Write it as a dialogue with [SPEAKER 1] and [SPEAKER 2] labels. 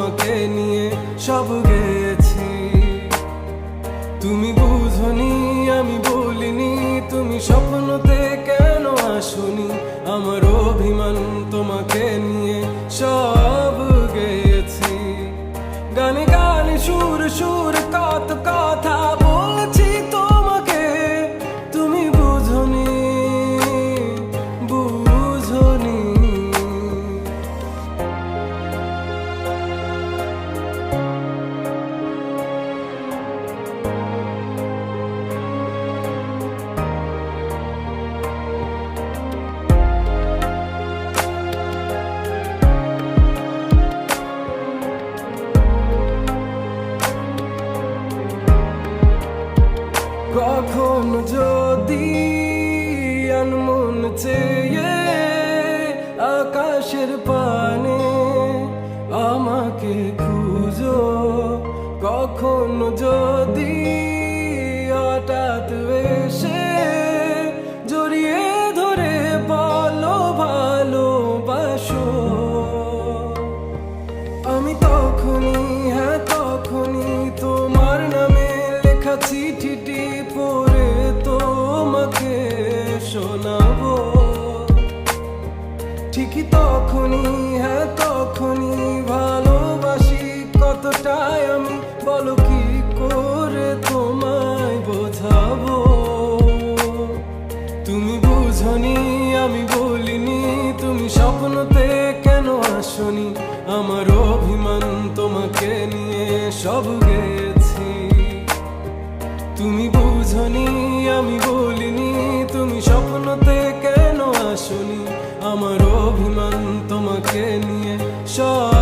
[SPEAKER 1] তোমাকে নিয়ে সব গেছি। তুমি বুঝনি আমি বলিনি, তুমি স্বপ্নতে কেন আসনি, আমার অভিমান তোমাকে নিয়ে সব গেছি। গানে গানে সুর সুর কত কথা বলছি তোমাকে, তুমি বুঝনি বুঝনি। কখনো যদি আনমন চেয়ে আকাশের পানে আমাকে খুঁজো, কখনো যদি হঠাৎ এসে জড়িয়ে ধরে বলো ভালোবাসো, আমি তখনই হ্যাঁ তখনই তোমার নামে লেখা চিঠিটি পড়ে তোমাকে শোনাবো। ঠিকই তখনই হ্যাঁ তখনই ভালোবাসি কতটাই আমি, বলো কি করে তোমায় বোঝাবো। তুমি বুঝনি আমি বলিনি, তুমি স্বপ্নতে কেন আসনি, আমার অভিমান তোমাকে নিয়ে সব গেছি। তুমি বুঝনি আমি বলিনি, তুমি স্বপ্নতে কেন আসনি, আমার অভিমান তোমাকে নিয়ে সব